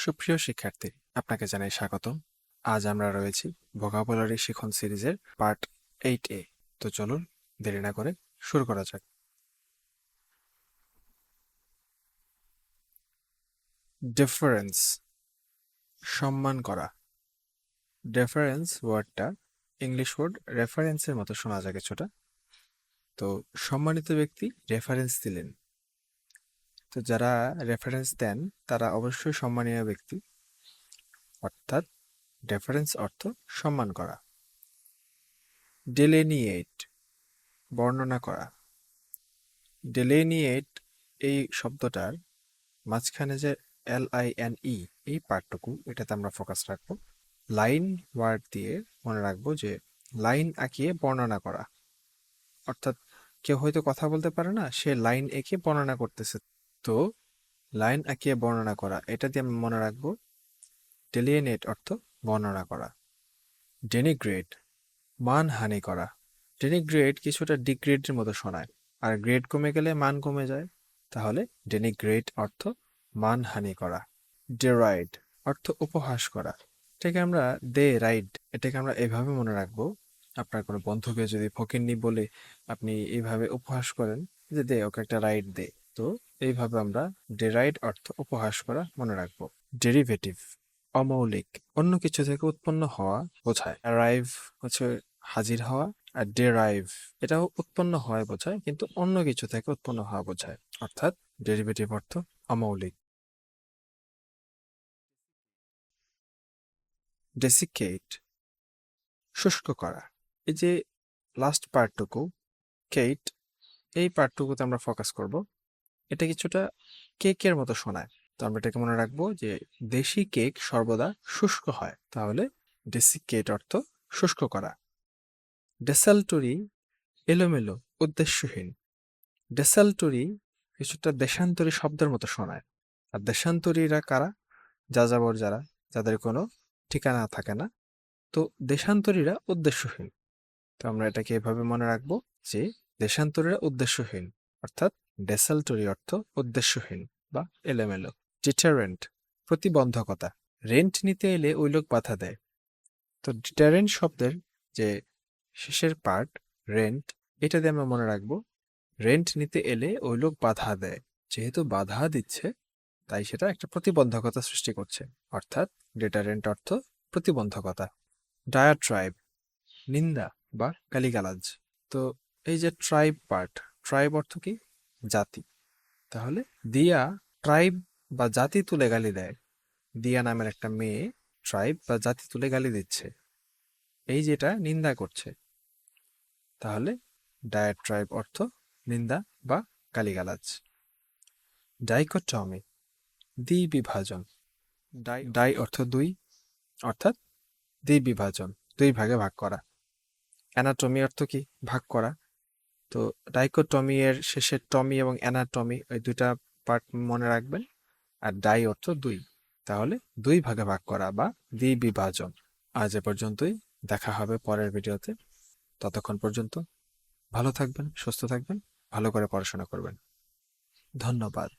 সুপ্রিয় শিক্ষার্থী, আপনাকে জানাই স্বাগতম। আজ আমরা রয়েছি ভোকাবুলারি শিখন সিরিজের পার্ট 8A। তো চলুন দেরি না করে শুরু করা যাক। ডিফারেন্স, সম্মান করা। ডিফারেন্স ওয়ার্ডটা ইংলিশ ওয়ার্ড রেফারেন্সের মতো শোনা যায় কিছুটা। তো সম্মানিত ব্যক্তি রেফারেন্স দিলেন, তো যারা রেফারেন্স দেন তারা অবশ্যই সম্মানীয় ব্যক্তি, অর্থাৎ ডিফারেন্স অর্থ সম্মান করা। ডেলিনিয়েট, বর্ণনা করা। ডেলিনিয়েট এই শব্দটার মাঝখানে যে LINE এই পার্টটুকু, এটাতে আমরা ফোকাস রাখবো। লাইন ওয়ার্ড দিয়ে মনে রাখবো যে লাইন আঁকিয়ে বর্ণনা করা, অর্থাৎ কেউ হয়তো কথা বলতে পারে না, সে লাইন এঁকে বর্ণনা করতেছে। তো লাইন আঁকিয়ে বর্ণনা করা, এটা দিয়ে আমরা মনে রাখবো ডেলিনেট অর্থ বর্ণনা করা। ডেনিগ্রেড, মানহানি করা। ডেনিগ্রেড কিছুটা ডিগ্রেডের মতো শোনায়, আর গ্রেড কমে গেলে মান কমে যায়, তাহলে ডেনিগ্রেড অর্থ মানহানি করা। ডেরাইড অর্থ উপহাস করা। এটাকে আমরা এটাকে আমরা এভাবে মনে রাখবো। আপনার কোনো বন্ধুকে যদি ফকিন্নি বলে আপনি এইভাবে উপহাস করেন যে দে ওকে একটা রাইড দে, তো এইভাবে আমরা ডেরাইড অর্থ উপহাস করা মনে রাখবো। ডেরিভেটিভ, অমৌলিক, অন্য কিছু থেকে উৎপন্ন হওয়া বোঝায়। অ্যারাইভ হচ্ছে হাজির হওয়া, আর ডেরাইভ এটাও উৎপন্ন হয় বোঝায়, কিন্তু অন্য কিছু থেকে উৎপন্ন হওয়া বোঝায়, অর্থাৎ ডেরিভেটিভ অর্থ অমৌলিক। ডেসিকেট, শুষ্ক করা। এই যে লাস্ট পার্টটুকু কেট, এই পার্টটুকুতে আমরা ফোকাস করব। এটা কিছুটা কেকের মতো শোনায়, তো আমরা এটাকে মনে রাখবো যে দেশি কেক সর্বদা শুষ্ক হয়, তাহলে ডেসিকেট অর্থ শুষ্ক করা। ডেসালটরি, এলোমেলো, উদ্দেশ্যহীন। ডেসালটরি কিছুটা দেশান্তরী শব্দের মতো শোনায়, আর দেশান্তরীরা কারা? যাযাবর, যারা, যাদের কোনো ঠিকানা থাকে না। তো দেশান্তরীরা উদ্দেশ্যহীন, তো আমরা এটাকে এভাবে মনে রাখবো যে দেশান্তরীরা উদ্দেশ্যহীন, অর্থাৎ ডেসালটরি অর্থ উদ্দেশ্যহীন বা এলোমেলো। ডিটারেন্ট, প্রতিবন্ধকতা। রেন্ট নিতে এলে ওই লোক বাধা দেয়, তো ডিটারেন্ট শব্দের যে শেষের পার্ট রেন্ট, এটা দিয়ে আমরা মনে রাখবো রেন্ট নিতে এলে ওই লোক বাধা দেয়। যেহেতু বাধা দিচ্ছে, তাই সেটা একটা প্রতিবন্ধকতা সৃষ্টি করছে, অর্থাৎ ডিটারেন্ট অর্থ প্রতিবন্ধকতা। ডায়াট্রাইব, নিন্দা বা গালিগালাজ। তো এই যে ট্রাইব পার্ট, ট্রাইব অর্থ কি? জাতি। তাহলে দিয়া ট্রাইব বা জাতি তুলে গালি দেয়। দিয়া নামের একটা মেয়ে ট্রাইব বা জাতি তুলে গালি দিচ্ছে, এই যেটা নিন্দা করছে, তাহলে ডায়াট্রাইব অর্থ নিন্দা বা গালিগালাজ। ডাইকোটমি, দ্বিবিভাজন। ডাই অর্থ দুই, অর্থাৎ দ্বিবিভাজন, দুই ভাগে ভাগ করা। অ্যানাটমি অর্থ কি? ভাগ করা। তো ডাইকোটমি এর শেষে টমি এবং অ্যানাটমি, ওই দুইটা পার্ট মনে রাখবেন। আর ডাই অর্থ দুই, তাহলে দুই ভাগে ভাগ করা বা দ্বিবিভাজন। আজ এ পর্যন্তই, দেখা হবে পরের ভিডিওতে। ততক্ষণ পর্যন্ত ভালো থাকবেন, সুস্থ থাকবেন, ভালো করে পড়াশোনা করবেন। ধন্যবাদ।